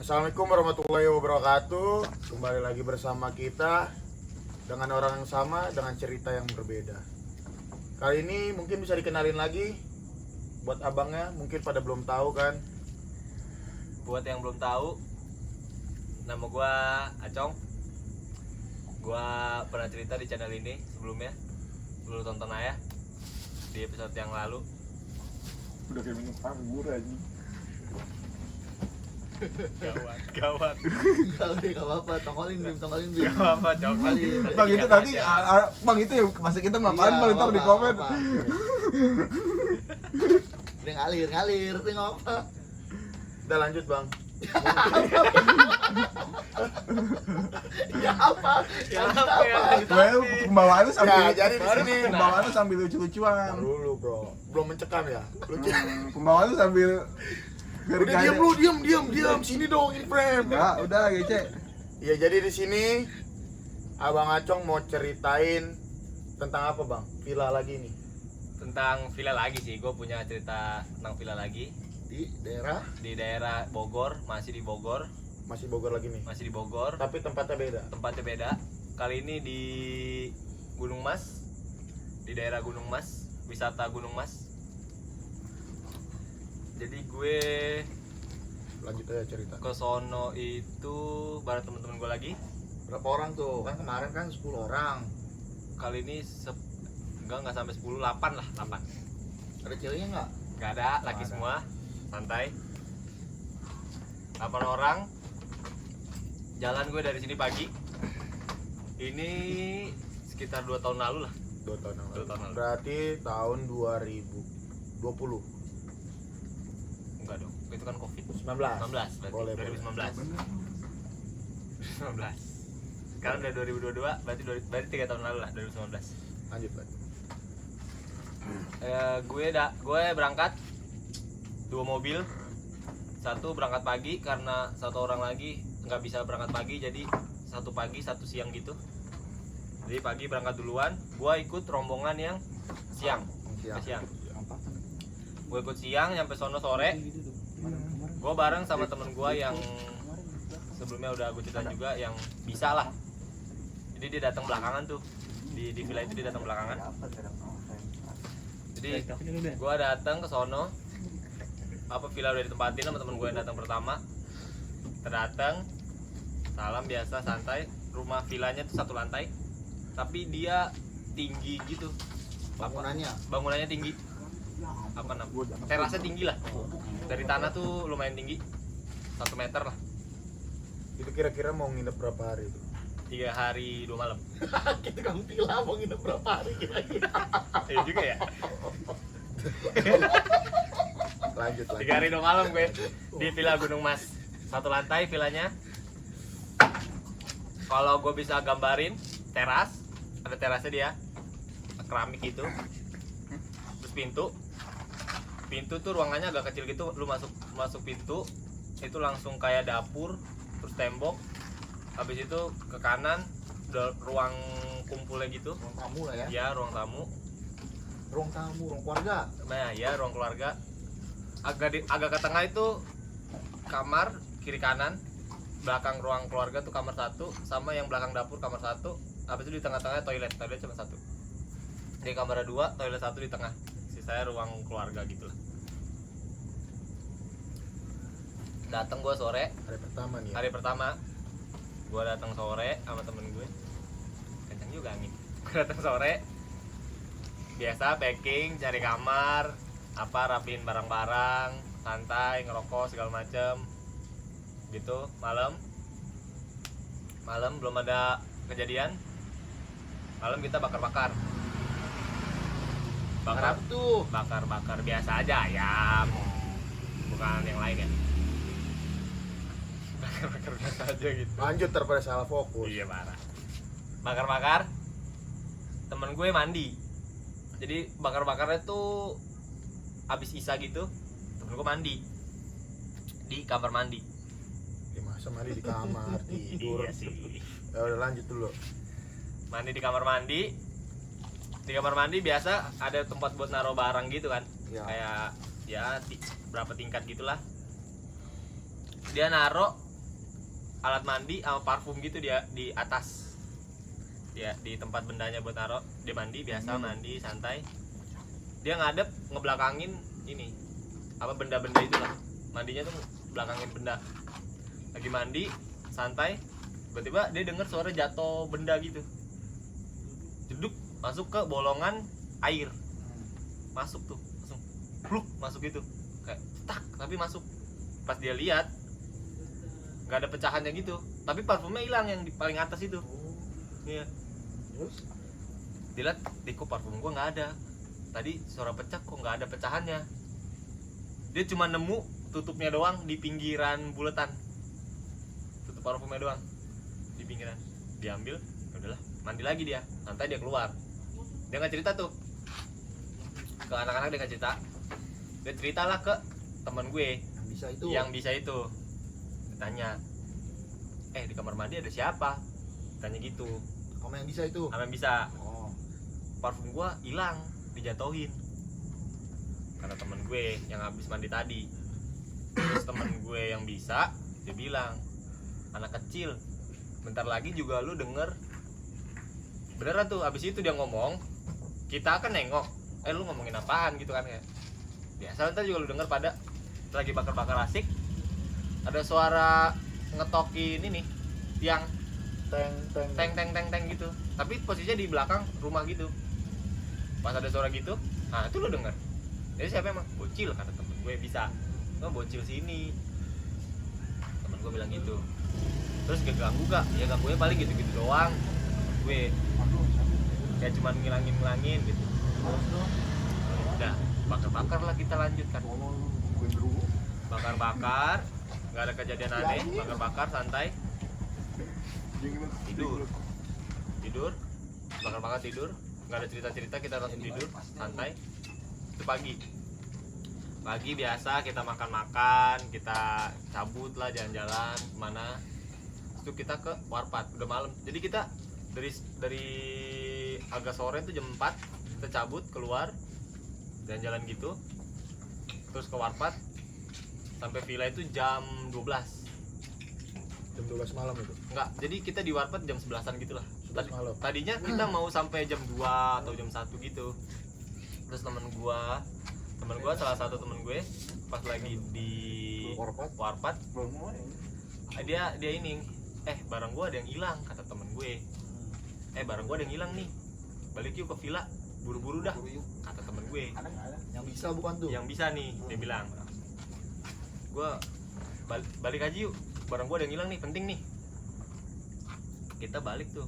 Assalamualaikum warahmatullahi wabarakatuh. Kembali lagi bersama kita dengan orang yang sama, dengan cerita yang berbeda. Kali ini mungkin bisa dikenalin lagi buat abangnya, mungkin pada belum tahu kan. Buat yang belum tahu, nama gua Acong. Gua pernah cerita di channel ini sebelumnya. Lu tonton aja di episode yang lalu. Udah kayak minum anggur aja. Gawat. Gak apa-apa, tongkolin Bim. Gak apa, Cong. Bang itu nanti, bang itu yang masa kita ngapain bang, ntar di komen. Udah ngalir, itu nggak apa. Udah lanjut bang. Ya apa? Well, pembawaannya sambil, Ya, jadi di sini pembawaannya sambil lucu-lucuan. Ntar dulu bro, belum mencekam ya. Lucu. Pembawaannya sambil. Udah diam lu, diam. Sini dong in frame. Ya, udah Gece. Ya jadi di sini Abang Acong mau ceritain tentang apa bang? Villa lagi nih. Tentang villa lagi sih, gue punya cerita tentang villa lagi Di daerah di daerah Bogor, masih di Bogor, Masih Bogor lagi nih. masih di Bogor. Tapi tempatnya beda. Tempatnya beda. Kali ini di Gunung Mas, di daerah Gunung Mas, wisata Gunung Mas. Jadi gue Lanjut aja cerita. ke sono itu bareng teman-teman gue lagi. berapa orang tuh? Kan kemarin kan 10 orang. Kali ini enggak sampai 10, 8 lah, 8. Ada ceweknya nggak? Enggak ada, laki ada. semua, santai. 8 orang. Jalan gue dari sini pagi. Ini sekitar 2 tahun lalu lah. 2 tahun yang lalu. 2 tahun lalu. Berarti tahun 2020. Enggak dong, itu kan Covid. 19. 19 berarti. Boleh, 2019. 2019. Sekarang udah 2022, berarti 3 tahun lalu lah, 2019. Lanjut Pak. Gue berangkat 2 mobil. Satu berangkat pagi karena satu orang lagi nggak bisa berangkat pagi, jadi satu pagi satu siang gitu. Jadi pagi berangkat duluan, gue ikut rombongan yang siang. Siang. Gue ikut siang nyampe sono sore. Gue bareng sama temen gue yang sebelumnya udah gue ceritain juga, yang bisa lah. Jadi dia datang belakangan tuh di villa itu, dia datang belakangan. Jadi gue datang ke sono, villa udah ditempatin sama temen gue yang datang pertama. Terdatang, salam biasa santai. Rumah villanya tuh 1 lantai, tapi dia tinggi gitu. Bangunannya tinggi. Terasnya tinggi lah. Dari tanah tuh lumayan tinggi, 1 meter lah. Itu kira-kira mau nginep berapa hari itu? 3 hari 2 malam. Kita kan villa mau nginep berapa hari kira-kira? Iya juga ya. Lanjut 3 hari 2 malam gue di Villa Gunung Mas. 1 lantai villanya. Kalau gue bisa gambarin, teras, ada terasnya dia, keramik gitu. Terus pintu tuh ruangannya agak kecil gitu. Lu masuk pintu itu langsung kayak dapur, terus tembok. Habis itu ke kanan udah ruang kumpulnya gitu. Ruang tamu lah ya. Ya, ruang tamu. Ruang keluarga. Nah, ya ruang keluarga. Agak ke tengah itu kamar, kiri kanan. Belakang ruang keluarga tuh kamar 1, sama yang belakang dapur kamar 1. Habis itu di tengah-tengah toilet cuma 1. Di kamar 2, toilet 1 di tengah. Sisanya ruang keluarga gitu lah. Datang gua sore, Hari pertama nih ya. hari pertama. Gua datang sore sama temen gue. Kenceng juga angin. Gua datang sore. Biasa packing, cari kamar, rapiin barang-barang, santai, ngerokok segala macem. Gitu, malam belum ada kejadian. Malam kita bakar Tuh. bakar biasa aja, ayam, bukan yang lain ya. Bakar biasa aja gitu. Lanjut daripada salah fokus. Iya, parah. Bakar temen gue mandi. Jadi bakarnya tuh abis isa gitu, temen gue mandi di kamar mandi. Ya, masa mandi di kamar tidur. Iya sih. Ya udah lanjut dulu. Mandi di kamar mandi. Di kamar mandi biasa ada tempat buat naruh barang gitu kan. Ya. Kayak ya berapa tingkat gitulah. Dia naruh alat mandi sama parfum gitu dia di atas. Dia di tempat bendanya buat taruh, dia mandi biasa, mandi santai. Dia ngadep ngebelakangin ini apa benda-benda itulah. Mandinya tuh belakangin benda. Lagi mandi santai, tiba-tiba dia denger suara jatuh benda gitu. Jeduk masuk ke bolongan air. Masuk tuh, langsung pluk masuk gitu. Kayak tak, tapi masuk. Pas dia lihat nggak ada pecahannya gitu, tapi parfumnya hilang yang di paling atas itu. Iya. Terus Dilihat, kok parfum gua nggak ada. Tadi suara pecah kok nggak ada pecahannya. Dia cuma nemu tutupnya doang di pinggiran buletan. Tutup parfumnya doang di pinggiran. Diambil, ya udahlah, mandi lagi dia. Santai dia keluar. Dia nggak cerita tuh ke anak-anak, dia nggak cerita. Dia ceritalah ke teman gue yang bisa itu. yang bisa itu. Ditanya, di kamar mandi ada siapa? Tanya gitu. Kamu yang bisa itu. Apa yang bisa? Oh. Parfum gua hilang, dijatuhin. Karena temen gue yang habis mandi tadi. Terus temen gue yang bisa, dia bilang, anak kecil, bentar lagi juga lu denger. Beneran tuh, abis itu dia ngomong, kita kan nengok, lu ngomongin apaan gitu kan ya. Biasa ntar juga lu denger pada lagi bakar-bakar asik, ada suara ngetokin ini tiang teng gitu, tapi posisinya di belakang rumah gitu. Pas ada suara gitu, nah itu lo denger. Jadi siapa emang? Bocil, kata temen gue bisa. Oh, bocil sini, temen gue bilang gitu. Terus gak ganggu gak? Ya ganggunya paling gitu-gitu doang. Temen gue kayak cuman ngilangin gitu. Udah, bakar-bakar lah kita lanjut kan. Bakar-bakar, nggak ada kejadian aneh. Bakar-bakar santai. Tidur, bakar-bakar tidur, nggak ada cerita-cerita, kita langsung tidur santai. Itu pagi biasa kita makan-makan, kita cabut lah jalan-jalan mana. Itu kita ke Warpat, udah malam. Jadi kita dari agak sore tuh jam 4 kita cabut keluar jalan-jalan gitu, terus ke Warpat sampai villa itu jam 12 malam itu. enggak, jadi kita di Warpat jam 11-an gitu lah. 11 malam. Tadinya kita mau sampai jam 2 atau jam 1 gitu. Terus temen gua salah satu temen gue pas lagi di Warpat, dia ini barang gua ada yang hilang, kata temen gue. Barang gua ada yang hilang nih, balik yuk ke villa, buru-buru dah, kata temen gue. Yang bisa bukan tuh. Yang bisa nih, dia bilang. Gua balik aja yuk, barang gua ada yang hilang nih, penting nih. Kita balik tuh.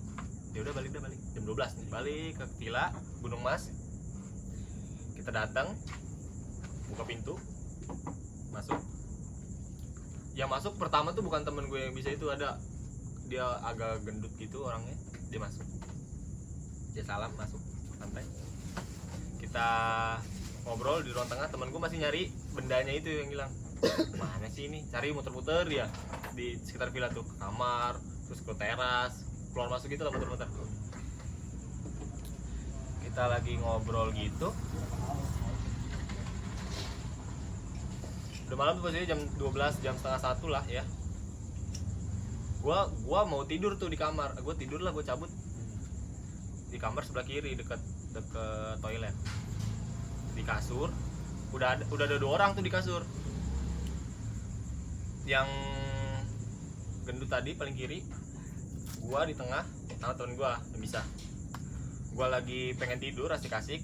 Ya udah balik jam 12 nih, balik ke villa Gunung Mas. Kita datang, buka pintu, masuk. Yang masuk pertama tuh bukan temen gue yang bisa itu, ada dia agak gendut gitu orangnya. Dia masuk, dia salam, masuk santai. Kita ngobrol di ruang tengah. Temen gue masih nyari bendanya itu yang hilang. Mana sih ini? Cari muter-muter dia di sekitar villa tuh, ke kamar, terus ke teras, keluar masuk gitu lah, muter-muter. Kita lagi ngobrol gitu. Udah malam tuh posisinya jam 12, jam setengah 1 lah ya. Gua mau tidur tuh di kamar. Gua tidur lah, gua cabut. Di kamar sebelah kiri deket toilet. Di kasur udah ada 2 orang tuh di kasur. Yang gendut tadi paling kiri, gua di tengah sama temen gua yang bisa. Gua lagi pengen tidur asik-asik.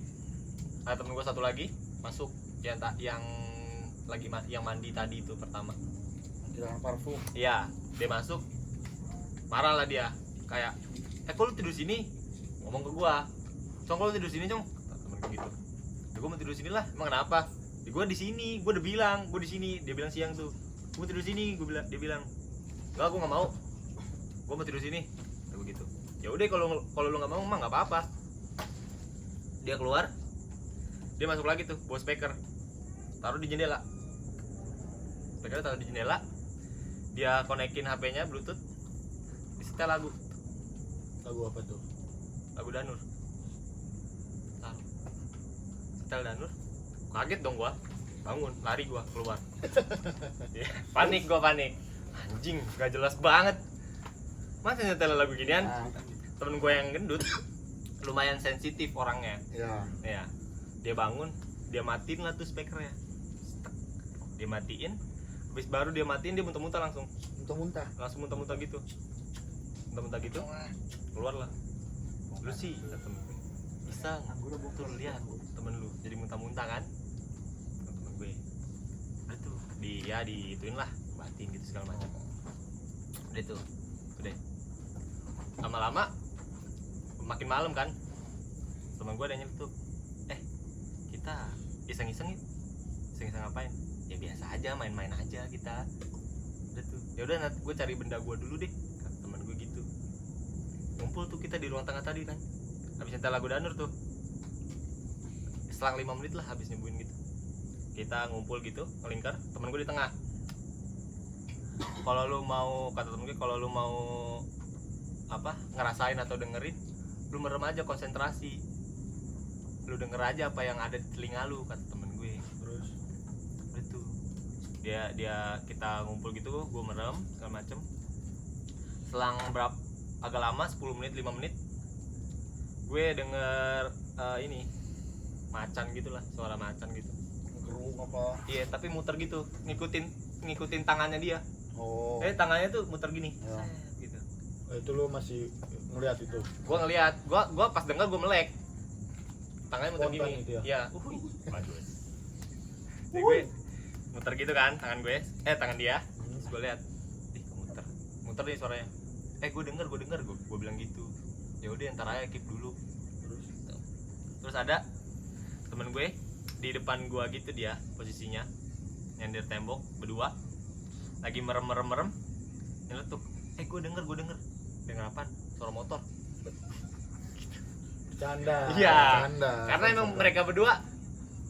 Ada temen gua satu lagi masuk yang mandi tadi itu pertama. Kehilangan parfum. Iya, dia masuk. Marah lah dia. Kayak, kok lu tidur sini? Ngomong ke gua. Cong, lu tidur sini, Cong. Temen gua gitu. Ya, gua mau tidur sini lah. Emang kenapa? Ya, gua di sini. Gua udah bilang, gua di sini. Dia bilang siang tuh. Gua mau tidur sini, dia bilang. Enggak, gua enggak mau. Gua mau tidur sini. Ya begitu. Ya udah, kalau lu enggak mau mah enggak apa-apa. Dia keluar. Dia masuk lagi tuh, bawa speaker. Taruh di jendela. Speaker taruh di jendela. Dia konekin HP-nya Bluetooth. Disetel lagu Lagu apa tuh? Lagu Danur. Taruh. Setel Danur. Kaget dong gua. Bangun, lari gua keluar. Panik. anjing gak jelas banget. Masa nyetel lagu ginian? Temen gue yang gendut lumayan sensitif orangnya. Ya. Ya, dia bangun, dia matiin lah tuh speakernya. Dia matiin, habis baru dia matiin dia muntah-muntah langsung muntah-muntah gitu. Muntah-muntah gitu, keluar lah. Lu sih, kata temen gue, bisa tuh lu lihat temen lu jadi muntah-muntah kan? Kata temen gue, udah tuh, diituin lah, batin gitu segala macam. Udah tuh, udah. Lama-lama, makin malam kan, temen gue ada nyeletuk, kita iseng-iseng yuk. Iseng-iseng ngapain? Ya biasa aja, main-main aja kita. Udah tuh, ya udah nanti gue cari benda gue dulu deh, kata temen gue gitu. Ngumpul tuh kita di ruang tengah tadi kan, habis nyetel lagu Danur tuh. Selang 5 menit lah habis nyembuhin gitu. Kita ngumpul gitu, ngelingkar, temen gue di tengah. Kalau lu mau, kata temen gue, kalau lu mau apa ngerasain atau dengerin, lu merem aja, konsentrasi, lu denger aja apa yang ada di telinga lu, kata temen gue. Terus Udah tuh, dia kita ngumpul gitu, gue merem segala macem. Selang berapa agak lama, 10 menit 5 menit, gue denger ini macan gitulah, suara macan gitu. Gerung apa? Iya, tapi muter gitu, ngikutin tangannya dia. oh Tangannya tuh muter gini. Ya. Gitu. itu lu masih ngeliat itu. Gua ngeliat, gua pas denger gua melek. Tangannya muter Spontan gini. gitu ya? Iya. Bagus. Jadi gue muter gitu kan tangan gue, tangan dia. Terus gue lihat, muter nih suaranya. Gue denger, gue bilang gitu. Ya udah ntar aja keep dulu. Terus ada temen gue di depan gue gitu, dia posisinya nyender tembok berdua, lagi merem, nyeletuk. Gue denger. Denger apaan? Suara motor. Bercanda. Iya. Bercanda. Karena emang mereka berdua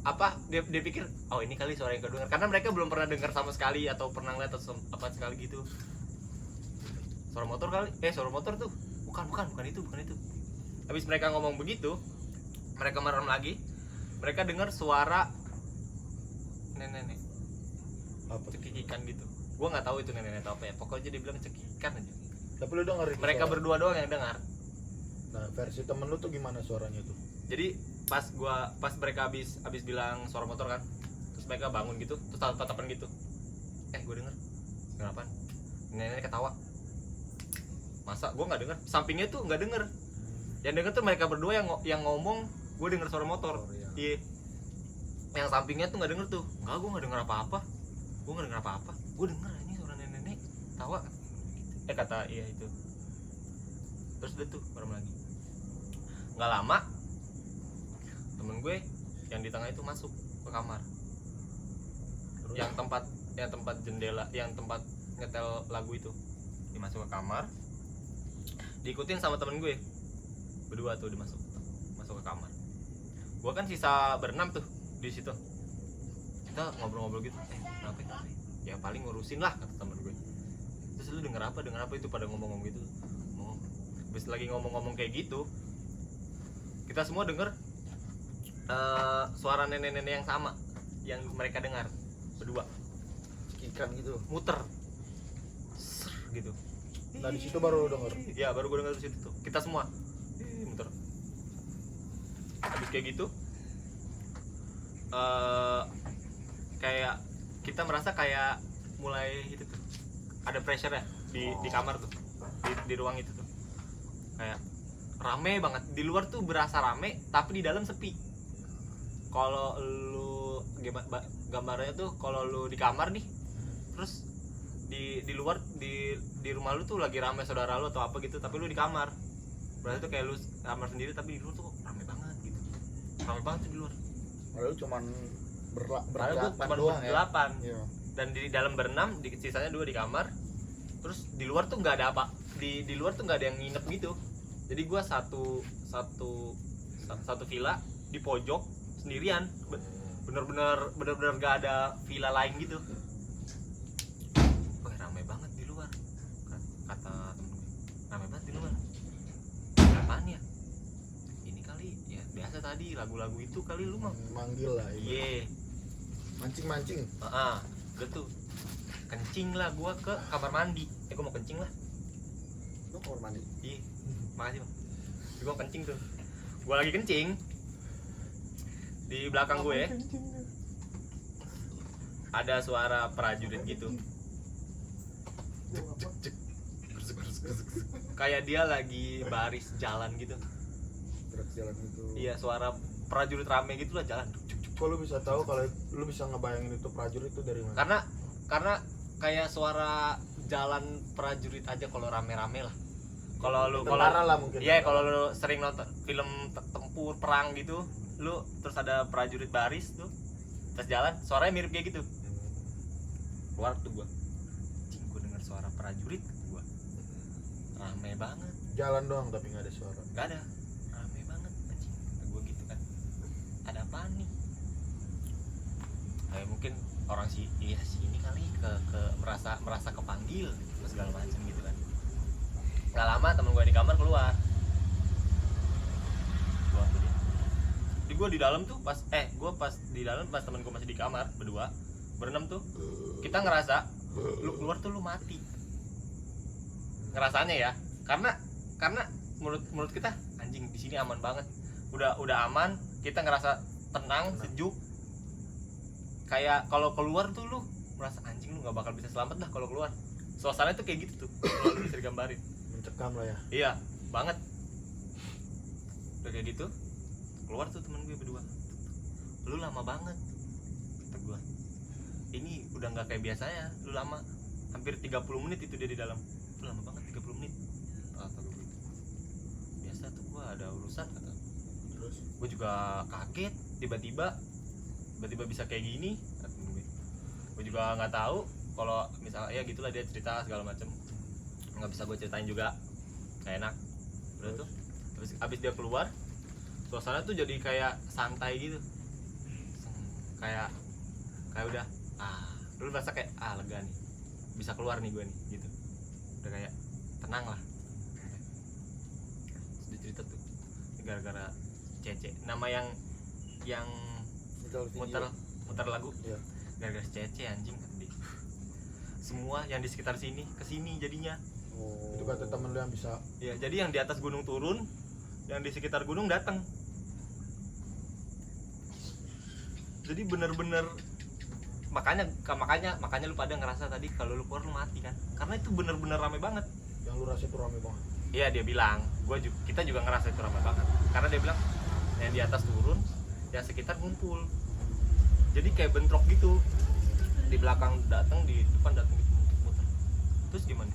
apa dia pikir, oh ini kali suara yang kedengar, karena mereka belum pernah dengar sama sekali atau pernah lihat atau apa sekali gitu. Suara motor kali, suara motor tuh bukan itu. Habis mereka ngomong begitu, mereka merem lagi, mereka dengar suara nenek Apa? cekikikan gitu. Gua nggak tahu itu nenek atau apa ya, pokoknya dia bilang cekikikan aja. Tapi lu denger itu Mereka suara? berdua doang yang dengar. Nah, versi temen lu tuh gimana suaranya tuh? Jadi pas mereka habis bilang suara motor kan, terus mereka bangun gitu, terus tatapan gitu. Gue denger apaan? Nenek ketawa. Masa gue nggak denger? Sampingnya tuh nggak denger. Yang denger tuh mereka berdua yang ngomong. Gue denger suara motor. Iya. Yang sampingnya tuh nggak denger tuh. Enggak, gue nggak denger apa-apa. Gue denger ini suara nenek tawa. Kata iya itu. Terus udah tuh merem lagi. Nggak lama, temen gue yang di tengah itu masuk ke kamar. Terus? Yang tempat jendela, yang tempat ngetel lagu itu. Dia masuk ke kamar, diikutin sama temen gue berdua tuh, dia masuk ke kamar. Gue kan sisa berenam tuh di situ. Kita ngobrol-ngobrol gitu. Kenapa? Ya paling ngurusin lah, kata temen gue. Terus lu denger apa itu pada ngomong-ngomong gitu. Habis lagi ngomong-ngomong kayak gitu, kita semua denger suara nenek-nenek yang sama yang mereka dengar berdua, Ikan gitu. muter gitu. Nah, di situ baru lu denger. Ya, baru gue denger di situ tuh. Kita semua muter. Habis kayak gitu, kayak kita merasa kayak mulai itu tuh, ada pressure ya di kamar tuh, di ruang itu tuh. Kayak rame banget. Di luar tuh berasa rame, tapi di dalam sepi. Kalau lu gambarnya tuh, kalau lu di kamar nih, terus di luar di rumah lu tuh lagi rame saudara lu atau apa gitu, tapi lu di kamar. Berarti tuh kayak lu kamar sendiri, tapi di luar tuh rame banget gitu. Rame banget tuh di luar. Padahal cuman Padahal tuh cuma doang ya. berdelapan. Iya. Dan di dalam berenam, sisanya 2 di kamar. Terus di luar tuh nggak ada apa. Di luar tuh nggak ada yang nginep gitu. Jadi gua satu villa di pojok sendirian. Bener-bener gak ada villa lain gitu. Wah, ramai banget di luar, kata temen gue. Ramai banget di luar. Apaan ya? Ini kali ya biasa tadi lagu-lagu itu kali lu mah. Manggil lah. Iya. Mancing. Udah tuh. kencing lah gua ke kamar mandi. Gua mau kencing lah. Lu kamar mandi. Iya, makasih bang. Gue mau kencing tuh. Gue lagi kencing. Di belakang gue ada suara prajurit gitu. Cek, cek, cek. Gresek, gresek, gresek. Kayak dia lagi baris jalan gitu. Gerak jalan itu. Iya, suara prajurit rame gitu lah jalan. Kok lu bisa tahu kalau lu bisa ngebayangin itu prajurit itu dari mana? Karena kayak suara jalan prajurit aja kalau rame-rame lah. Kalau Tentara lah mungkin. iya, kalau lu sering nonton film tempur perang gitu, lu terus ada prajurit baris tuh terus jalan, suaranya mirip kayak gitu. Keluar tuh gua, anjing, gua dengar suara prajurit gua, rame banget. Jalan doang tapi nggak ada suara. Gak ada, rame banget anjing. Kata gua gitu kan, ada apaan nih? Kayak mungkin orang sini kali ke merasa kepanggil terus segala macam gitu kan. Nggak lama temen gue di kamar keluar tuh dia. Di gue di dalam tuh pas di dalam pas temen gue masih di kamar berdua berenam tuh, kita ngerasa lu keluar tuh lu mati ngerasanya ya, karena menurut kita anjing di sini aman banget, udah aman, kita ngerasa tenang sejuk. Kayak kalau keluar tuh lu merasa anjing lu nggak bakal bisa selamat dah kalau keluar. Suasananya tuh kayak gitu tuh kalau bisa digambarin. Mencekam lah ya. Iya, banget. Udah kayak gitu, keluar tuh temen gue berdua. Lu lama banget, kata gue. Ini udah nggak kayak biasanya, lu lama. Hampir 30 menit itu dia di dalam. Lu lama banget 30 menit. Kata gue. Biasa tuh gue ada urusan kata. Terus Gue juga kaget, tiba-tiba bisa kayak gini, kata gue. Gue juga nggak tahu kalau misalnya ya gitulah dia cerita segala macem. Nggak bisa gue ceritain juga, nggak enak. Udah tuh abis dia keluar, suasana tuh jadi kayak santai gitu, kayak udah dulu merasa kayak lega nih, bisa keluar nih gue nih gitu, udah kayak tenang lah. Terus dia cerita tuh gara-gara Cece, nama yang muter lagu Iya. gara-gara Cece anjing tadi. Semua yang di sekitar sini kesini jadinya. Itu kata temen lu yang bisa. Ya, jadi yang di atas gunung turun, yang di sekitar gunung datang. Jadi bener-bener makanya lu pada ngerasa tadi kalau lu keluar lu mati kan? Karena itu bener-bener rame banget. Yang lu rasa itu rame banget. Iya dia bilang, kita juga ngerasa itu rame banget. Karena dia bilang yang di atas turun, yang sekitar ngumpul. Jadi kayak bentrok gitu. Di belakang datang, di depan datang gitu muter. Terus gimana?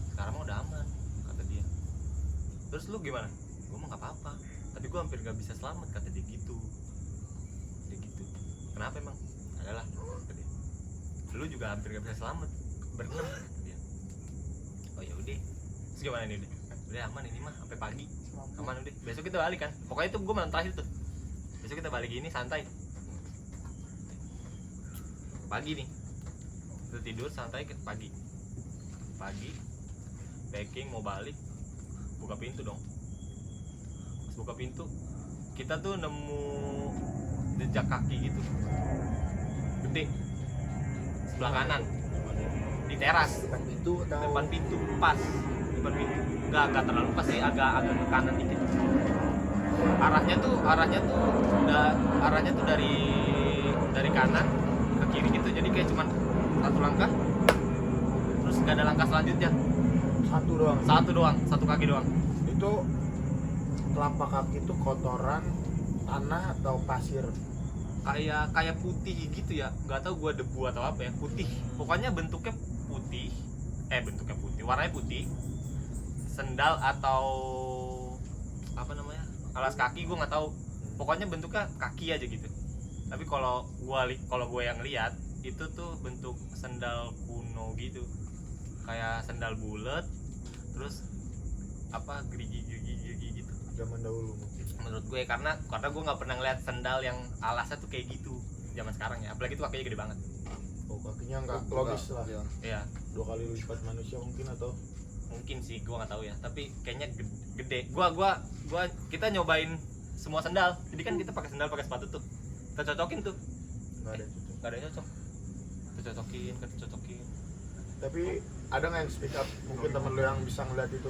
Sekarang mah udah aman, kata dia. Terus lu gimana? Gue mah nggak apa-apa, tapi gue hampir nggak bisa selamat, kata dia gitu. Kenapa emang? Adalah, kata dia. Lu juga hampir nggak bisa selamat, berenam, kata dia. Oh ya udah. Terus gimana nih udah? Udah aman ini mah sampai pagi, aman udah. Besok kita balik kan? Pokoknya itu gue malam terakhir tuh. Besok kita balik ini santai. Pagi nih, udah tidur santai ke pagi. Packing mau balik, buka pintu dong. Pas buka pintu, kita tuh nemu jejak kaki gitu, gede, sebelah kanan, di teras, Depan pintu atau depan pintu, pas, depan pintu, nggak terlalu pas sih, agak ke kanan dikit. Arahnya tuh dari kanan ke kiri gitu, jadi kayak cuman satu langkah, terus nggak ada langkah selanjutnya. Satu kaki doang. Itu telapak kaki itu kotoran tanah atau pasir? Kayak putih gitu ya, nggak tahu gua debu atau apa ya, putih. Pokoknya bentuknya putih, warnanya putih. Sendal atau apa namanya, alas kaki gua nggak tahu. Pokoknya bentuknya kaki aja gitu. Tapi kalau gua yang lihat itu tuh bentuk sendal kuno gitu, kayak sendal bulat, terus apa gerigi gitu. Zaman dahulu mungkin. Menurut gue karena gue nggak pernah ngeliat sendal yang alasnya tuh kayak gitu zaman sekarang ya, apalagi itu kakinya gede banget. Oh kakinya nggak logis lah. Iya, 2 kali lipat manusia mungkin atau? mungkin sih, gue nggak tahu ya, tapi kayaknya gede. Kita nyobain semua sendal, jadi kan kita pakai sendal pakai sepatu tuh, kita cocokin tuh, Nggak ada itu. nggak ada yang cocok. Kita cocokin, Tapi ada nggak yang speak up? Mungkin temen lu yang bisa ngeliat itu.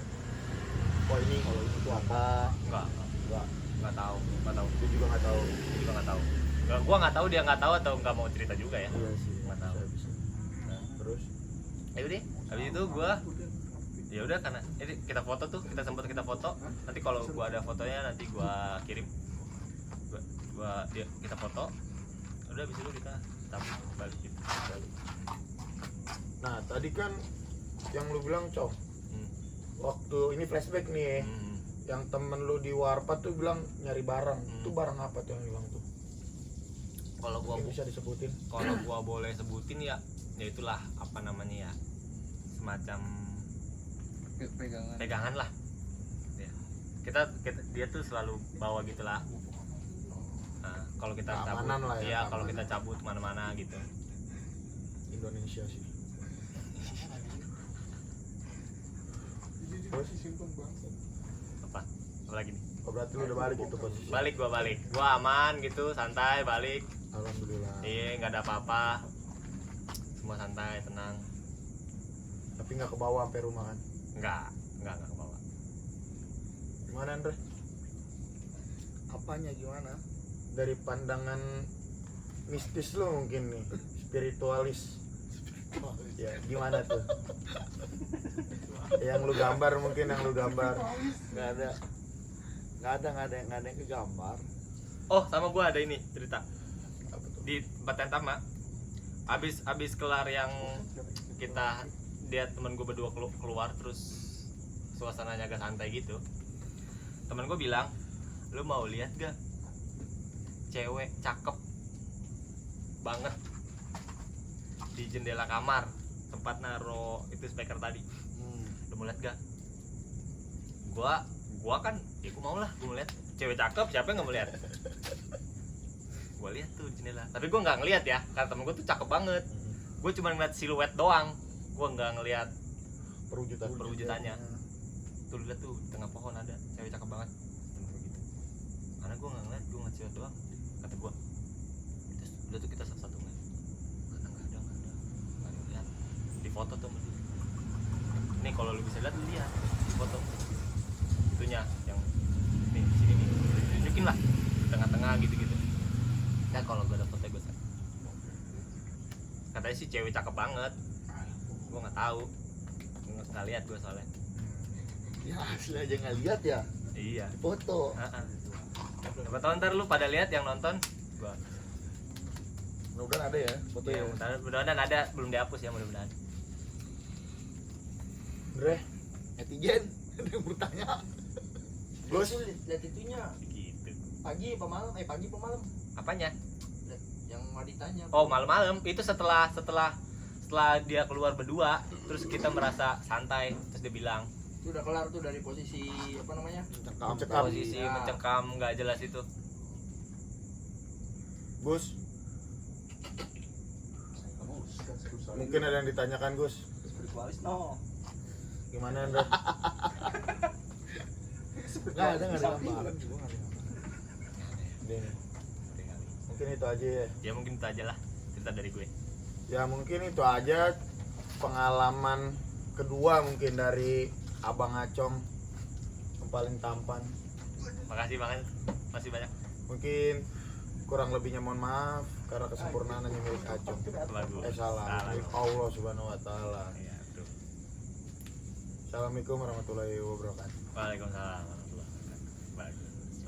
Wah ini kalau itu tuh apa? Enggak tahu. Dia juga nggak tahu. Juga nggak tahu. Gua nggak tahu, dia nggak tahu atau nggak mau cerita juga ya. Iya sih. Nggak tahu. Bisa. Nah, terus Ya udah, habis itu gua ya udah karena ini kita foto tuh, kita foto. Nanti kalau gua ada fotonya nanti gua kirim. Kita foto. Udah habis itu kita cabut balik gitu. Balik. nah tadi kan yang lu bilang Cong, waktu ini flashback nih, yang temen lu di Warpat tuh bilang nyari barang. Itu barang apa tuh yang hilang tuh? Kalau gua Mungkin bisa disebutin. kalau gua boleh sebutin ya itulah apa namanya ya, semacam pegangan lah ya. Dia tuh selalu bawa gitulah. Nah, kalau kita cabut Keamanan lah ya, iya kalau keamanan. kita cabut kemana-mana gitu. Indonesia sih. Terus Apa lagi nih? oh, berarti lu udah balik itu posisi. Gua balik gua aman gitu, santai balik. Alhamdulillah. Iya, nggak ada apa-apa, semua santai, tenang. Tapi nggak ke bawah sampai rumah kan? Nggak ke bawah. Gimana Andre? Apanya gimana? Dari pandangan mistis lu mungkin nih, spiritualis. Ya, gimana tuh? Yang lu gambar mungkin yang lu gambar. Nggak ada yang kegambar. Oh, sama gua ada ini cerita Apa tuh? di tempat yang sama. Abis kelar yang kita, dia temen gue berdua keluar terus suasananya agak santai gitu. Temen gue bilang, lu mau lihat gak cewek cakep banget di jendela kamar tempat naro itu speaker tadi? Lu mau lihat gak? Gua kan ya gua mau lah, gua mau lihat cewek cakep, siapa yang nggak mau lihat? Gua lihat tuh jendela, tapi gua nggak ngelihat ya karena temen gua tuh cakep banget. Gua cuma ngeliat siluet doang, gua nggak ngelihat perwujudannya. Tuh lihat tuh di tengah pohon ada cewek cakep banget, temen gua gitu. Karena gua nggak ngeliat, gua ngeliat siluet doang, kata gua. Terus udah tuh kita satu ngeliat, kata nggak ada lihat di foto tuh. Nih kalau lu bisa lihat, lu lihat di foto itunya yang nih sini nih, tunjukin lah tengah-tengah gitu-gitu. Ya kalau gua ada foto gue katanya sih cewek cakep banget, gua nggak tahu, nggak lihat gua soalnya. Ya asli aja nggak lihat ya. Iya. Foto. Siapa tahu ntar lu pada lihat yang nonton. Gua Mudah-mudahan ada ya foto ya, ya. mudah-mudahan ada, belum dihapus ya mudah-mudahan. Bre, Netizen ada yang bertanya. Gus, Lihat itunya Gitu. pagi apa malam? Apanya? Lihat yang wanitanya. Oh, malam-malam itu setelah dia keluar berdua, terus kita merasa santai, terus dia bilang Itu udah kelar tuh dari posisi apa namanya? Mencekam. posisi Ya. mencekam nggak jelas itu. Gus, mungkin ada yang ditanyakan Gus. Spiritualis no. Gimana Andre? Nggak ada gambaran. Ding. Mungkin itu aja ya. Ya mungkin itu aja lah cerita dari gue. Ya mungkin itu aja pengalaman kedua mungkin dari Abang Acong yang paling tampan. Makasih banget, masih banyak. Mungkin kurang lebihnya mohon maaf karena kesempurnaan hanya milik Acong. Bagus. Salah milik Allah Subhanahu wa taala. Iya, betul. Assalamualaikum warahmatullahi wabarakatuh. Waalaikumsalam.